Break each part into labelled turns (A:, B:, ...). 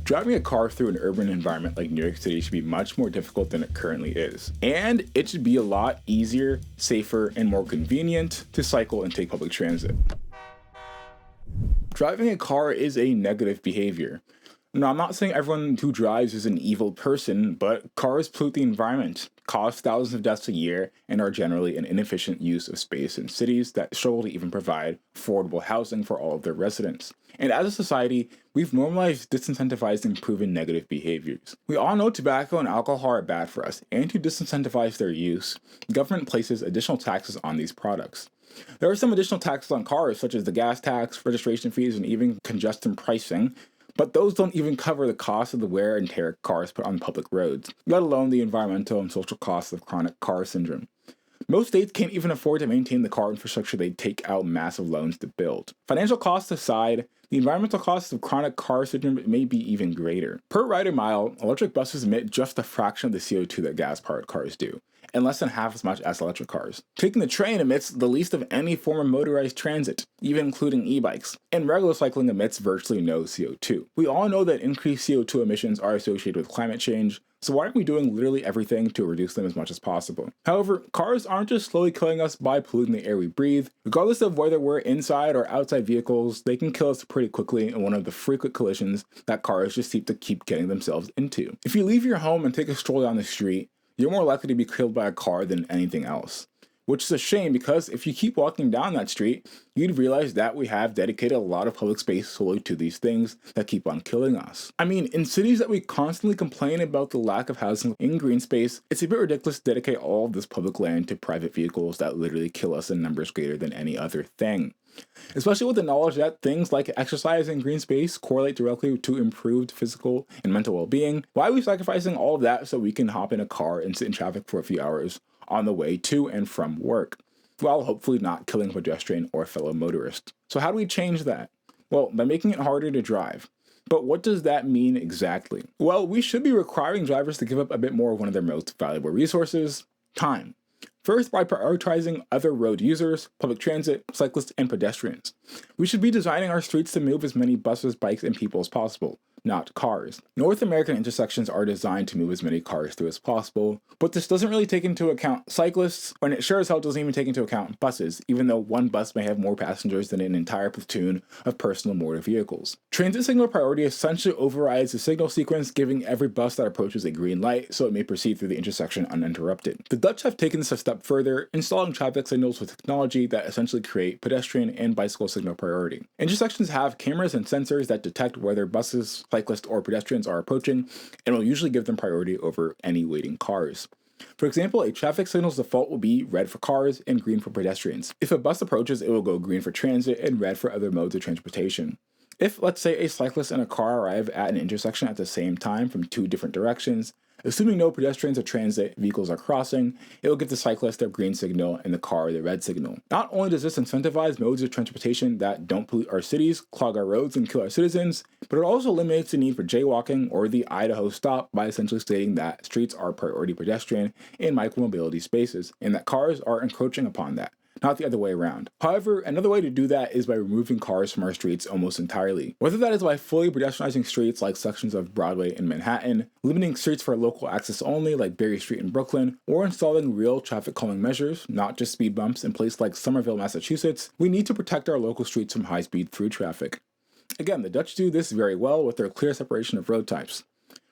A: Driving a car through an urban environment like New York City should be much more difficult than it currently is. And it should be a lot easier, safer, and more convenient to cycle and take public transit. Driving a car is a negative behavior. Now, I'm not saying everyone who drives is an evil person, but cars pollute the environment, cause thousands of deaths a year, and are generally an inefficient use of space in cities that struggle to even provide affordable housing for all of their residents. And as a society, we've normalized disincentivizing proven negative behaviors. We all know tobacco and alcohol are bad for us, and to disincentivize their use, the government places additional taxes on these products. There are some additional taxes on cars, such as the gas tax, registration fees, and even congestion pricing, but those don't even cover the cost of the wear and tear cars put on public roads, let alone the environmental and social costs of chronic car syndrome. Most states can't even afford to maintain the car infrastructure they take out massive loans to build. Financial costs aside, the environmental costs of chronic car syndrome may be even greater. Per rider mile, electric buses emit just a fraction of the CO2 that gas-powered cars do, and less than half as much as electric cars. Taking the train emits the least of any form of motorized transit, even including e-bikes, and regular cycling emits virtually no CO2. We all know that increased CO2 emissions are associated with climate change, so why aren't we doing literally everything to reduce them as much as possible? However, cars aren't just slowly killing us by polluting the air we breathe. Regardless of whether we're inside or outside vehicles, they can kill us pretty quickly in one of the frequent collisions that cars just seem to keep getting themselves into. If you leave your home and take a stroll down the street, you're more likely to be killed by a car than anything else. Which is a shame because if you keep walking down that street, you'd realize that we have dedicated a lot of public space solely to these things that keep on killing us. I mean, in cities that we constantly complain about the lack of housing in green space, it's a bit ridiculous to dedicate all of this public land to private vehicles that literally kill us in numbers greater than any other thing. Especially with the knowledge that things like exercise and green space correlate directly to improved physical and mental well-being, why are we sacrificing all of that so we can hop in a car and sit in traffic for a few hours on the way to and from work, while hopefully not killing a pedestrian or fellow motorist? So how do we change that? Well, by making it harder to drive. But what does that mean exactly? Well, we should be requiring drivers to give up a bit more of one of their most valuable resources, time. First, by prioritizing other road users, public transit, cyclists, and pedestrians. We should be designing our streets to move as many buses, bikes, and people as possible, not cars. North American intersections are designed to move as many cars through as possible, but this doesn't really take into account cyclists, and it sure as hell doesn't even take into account buses, even though one bus may have more passengers than an entire platoon of personal motor vehicles. Transit signal priority essentially overrides the signal sequence, giving every bus that approaches a green light so it may proceed through the intersection uninterrupted. The Dutch have taken this a step further, installing traffic signals with technology that essentially create pedestrian and bicycle signal priority. Intersections have cameras and sensors that detect whether buses, cyclists, or pedestrians are approaching, and will usually give them priority over any waiting cars. For example, a traffic signal's default will be red for cars and green for pedestrians. If a bus approaches, it will go green for transit and red for other modes of transportation. If, let's say, a cyclist and a car arrive at an intersection at the same time from two different directions, assuming no pedestrians or transit vehicles are crossing, it will give the cyclist their green signal and the car their red signal. Not only does this incentivize modes of transportation that don't pollute our cities, clog our roads, and kill our citizens, but it also eliminates the need for jaywalking or the Idaho stop by essentially stating that streets are priority pedestrian and micromobility spaces, and that cars are encroaching upon that, not the other way around. However, another way to do that is by removing cars from our streets almost entirely. Whether that is by fully pedestrianizing streets like sections of Broadway in Manhattan, limiting streets for local access only like Berry Street in Brooklyn, or installing real traffic calming measures, not just speed bumps, in places like Somerville, Massachusetts, we need to protect our local streets from high-speed through traffic. Again, the Dutch do this very well with their clear separation of road types.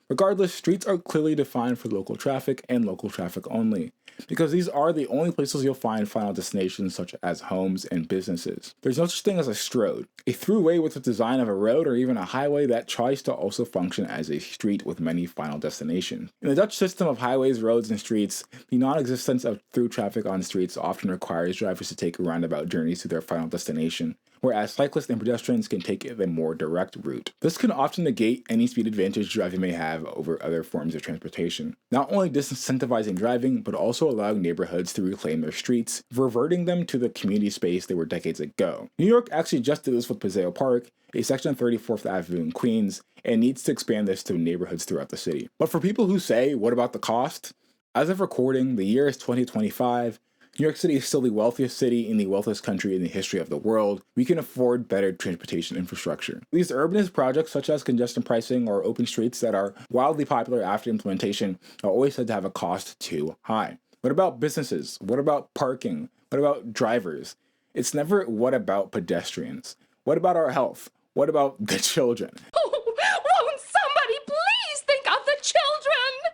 A: Regardless, streets are clearly defined for local traffic and local traffic only, because these are the only places you'll find final destinations such as homes and businesses. There's no such thing as a stroad, a throughway with the design of a road, or even a highway that tries to also function as a street with many final destinations. In the Dutch system of highways, roads, and streets, the non-existence of through traffic on streets often requires drivers to take roundabout journeys to their final destination, whereas cyclists and pedestrians can take the more direct route. This can often negate any speed advantage driving may have over other forms of transportation, not only disincentivizing driving, but also allowing neighborhoods to reclaim their streets, reverting them to the community space they were decades ago. New York actually just did this with Paseo Park, a section of 34th Avenue in Queens, and needs to expand this to neighborhoods throughout the city. But for people who say, what about the cost? As of recording, the year is 2025, New York City is still the wealthiest city in the wealthiest country in the history of the world. We can afford better transportation infrastructure. These urbanist projects such as congestion pricing or open streets that are wildly popular after implementation are always said to have a cost too high. What about businesses? What about parking? What about drivers? It's never what about pedestrians? What about our health? What about the children?
B: Won't somebody please think of the children?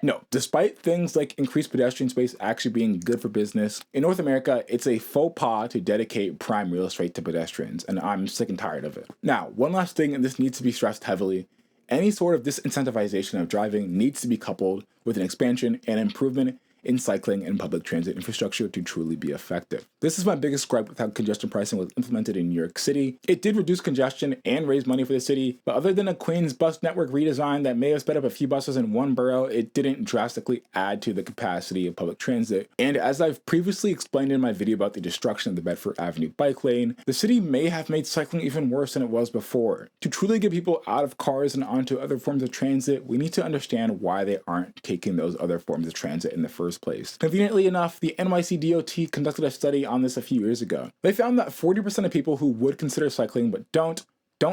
A: No, despite things like increased pedestrian space actually being good for business, in North America, it's a faux pas to dedicate prime real estate to pedestrians, and I'm sick and tired of it. Now, one last thing, and this needs to be stressed heavily, any sort of disincentivization of driving needs to be coupled with an expansion and improvement in cycling and public transit infrastructure to truly be effective. This is my biggest gripe with how congestion pricing was implemented in New York City. It did reduce congestion and raise money for the city, but other than a Queens bus network redesign that may have sped up a few buses in one borough, it didn't drastically add to the capacity of public transit. And as I've previously explained in my video about the destruction of the Bedford Avenue bike lane, the city may have made cycling even worse than it was before. To truly get people out of cars and onto other forms of transit, we need to understand why they aren't taking those other forms of transit in the first place. Conveniently enough, the NYC DOT conducted a study on this a few years ago. They found that 40% of people who would consider cycling but don't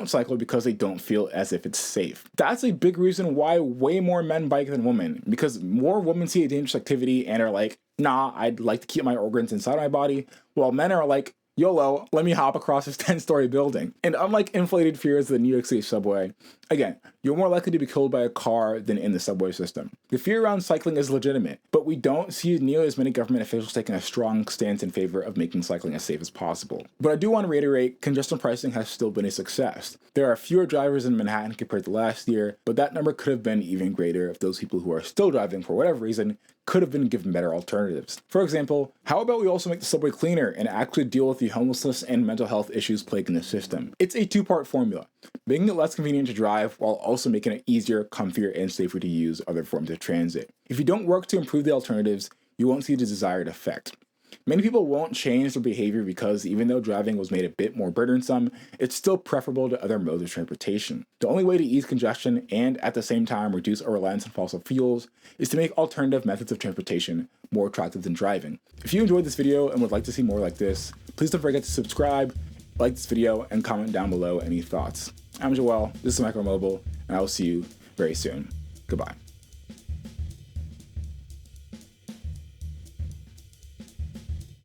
A: cycle because they don't feel as if it's safe. That's a big reason why way more men bike than women, because more women see a dangerous activity and are like, nah, I'd like to keep my organs inside my body, while men are like, YOLO, let me hop across this 10-story building. And unlike inflated fears of the New York City subway, again, you're more likely to be killed by a car than in the subway system. The fear around cycling is legitimate, but we don't see nearly as many government officials taking a strong stance in favor of making cycling as safe as possible. But I do want to reiterate, congestion pricing has still been a success. There are fewer drivers in Manhattan compared to last year, but that number could have been even greater if those people who are still driving for whatever reason could have been given better alternatives. For example, how about we also make the subway cleaner and actually deal with the homelessness and mental health issues plaguing the system? It's a two-part formula, making it less convenient to drive while also making it easier, comfier, and safer to use other forms of transit. If you don't work to improve the alternatives, you won't see the desired effect. Many people won't change their behavior because even though driving was made a bit more burdensome, it's still preferable to other modes of transportation. The only way to ease congestion and at the same time reduce our reliance on fossil fuels is to make alternative methods of transportation more attractive than driving. If you enjoyed this video and would like to see more like this, please don't forget to subscribe, like this video, and comment down below any thoughts. I'm Joël, this is Micromobile, and I will see you very soon. Goodbye.